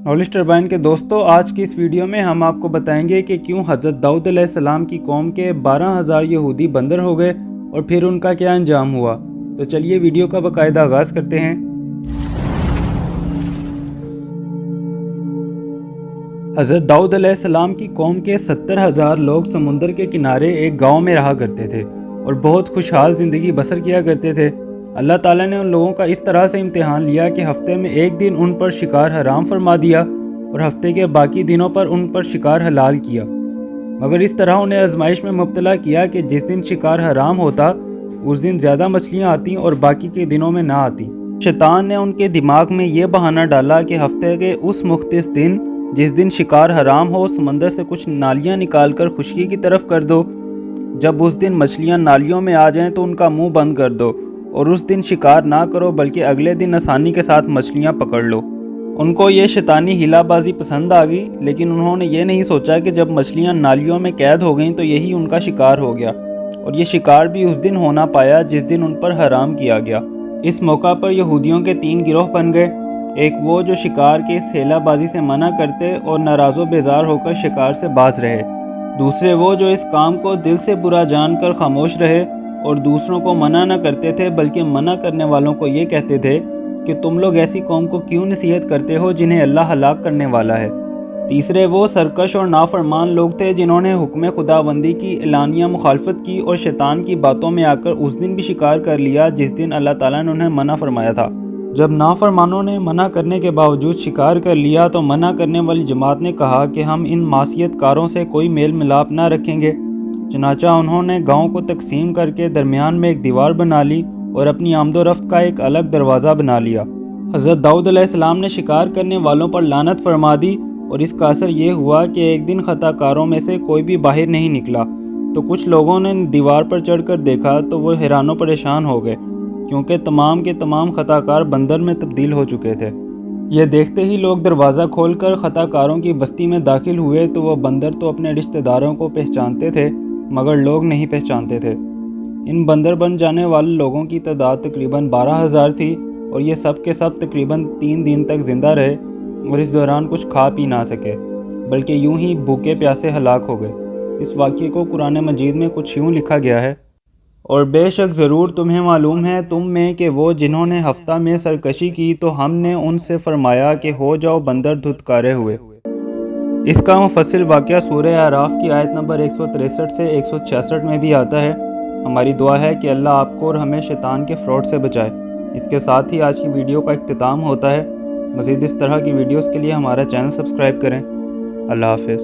Knowledge turbine के दोस्तों, आज की इस वीडियो में हम आपको बताएंगे कि क्यों हज़रत दाऊद अलैहिस्सलाम की कौम के 12,000 यहूदी बंदर हो गए और फिर उनका क्या अंजाम हुआ। तो चलिए वीडियो का बाकायदा आगाज़ करते हैं। हज़रत दाऊद अलैहिस्सलाम की कौम के 70,000 लोग समुंदर के किनारे एक गांव में रहा करते थे और बहुत खुशहाल ज़िंदगी बसर किया करते थे। अल्लाह ताला ने उन लोगों का इस तरह से इम्तिहान लिया कि हफ्ते में एक दिन उन पर शिकार हराम फरमा दिया और हफ्ते के बाकी दिनों पर उन पर शिकार हलाल किया, मगर इस तरह उन्हें आजमाइश में मुब्तला किया कि जिस दिन शिकार हराम होता उस दिन ज़्यादा मछलियाँ आती और बाकी के दिनों में ना आती। शैतान ने उनके दिमाग में ये बहाना डाला कि हफ्ते के उस मुख्तस दिन जिस दिन शिकार हराम हो, समंदर से कुछ नालियाँ निकाल कर खुशकी की तरफ कर दो। जब उस दिन मछलियाँ नालियों में आ जाएं तो उनका मुंह बंद कर दो और उस दिन शिकार ना करो, बल्कि अगले दिन आसानी के साथ मछलियाँ पकड़ लो। उनको ये शैतानी हिलाबाजी पसंद आ गई, लेकिन उन्होंने ये नहीं सोचा कि जब मछलियाँ नालियों में कैद हो गईं तो यही उनका शिकार हो गया, और ये शिकार भी उस दिन होना पाया जिस दिन उन पर हराम किया गया। इस मौका पर यहूदियों के 3 गिरोह बन गए। एक वो जो शिकार के इस हेलाबाजी से मना करते और नाराज़ो बेजार होकर शिकार से बाज रहे, दूसरे वो जो इस काम को दिल से बुरा जानकर खामोश रहे और दूसरों को मना न करते थे, बल्कि मना करने वालों को ये कहते थे कि तुम लोग ऐसी कौम को क्यों नसीहत करते हो जिन्हें अल्लाह हलाक करने वाला है। तीसरे वो सरकश और नाफरमान लोग थे जिन्होंने हुक्म खुदाबंदी की एलानिया मुखालफत की और शैतान की बातों में आकर उस दिन भी शिकार कर लिया जिस दिन अल्लाह ताला ने उन्हें मना फरमाया था। जब नाफरमानों ने मना करने के बावजूद शिकार कर लिया तो मना करने वाली जमात ने कहा कि हम इन मासियतकारों से कोई मेल मिलाप ना रखेंगे। चनाचा उन्होंने गांव को तकसीम करके दरमियान में एक दीवार बना ली और अपनी आमदो रफ्त का एक अलग दरवाज़ा बना लिया। हज़रत दाऊद अलैहिस्सलाम ने शिकार करने वालों पर लानत फरमा दी और इसका असर ये हुआ कि एक दिन खताकारों में से कोई भी बाहर नहीं निकला। तो कुछ लोगों ने दीवार पर चढ़कर देखा तो वो हैरानो परेशान हो गए, क्योंकि तमाम के तमाम खताकार बंदर में तब्दील हो चुके थे। ये देखते ही लोग दरवाज़ा खोलकर खताकारों की बस्ती में दाखिल हुए तो वह बंदर तो अपने रिश्तेदारों को पहचानते थे, मगर लोग नहीं पहचानते थे। इन बंदर बन जाने वाले लोगों की तादाद तकरीबन 12,000 थी और ये सब के सब तकरीबन 3 दिन तक ज़िंदा रहे और इस दौरान कुछ खा पी ना सके, बल्कि यूं ही भूखे प्यासे हलाक हो गए। इस वाक़े को कुरान मजीद में कुछ यूं लिखा गया है, और बेशक ज़रूर तुम्हें मालूम है तुम में कि वो जिन्होंने हफ्ता में सरकशी की तो हमने उनसे फरमाया कि हो जाओ बंदर धुतकारे हुए। इसका मुफस्सिल वाक़या सूरह आराफ की आयत नंबर 163 से 166 में भी आता है। हमारी दुआ है कि अल्लाह आपको और हमें शैतान के फ्रॉड से बचाए। इसके साथ ही आज की वीडियो का इख्तिताम होता है। मज़ीद इस तरह की वीडियोज़ के लिए हमारा चैनल सब्सक्राइब करें। अल्लाह हाफ़िज़।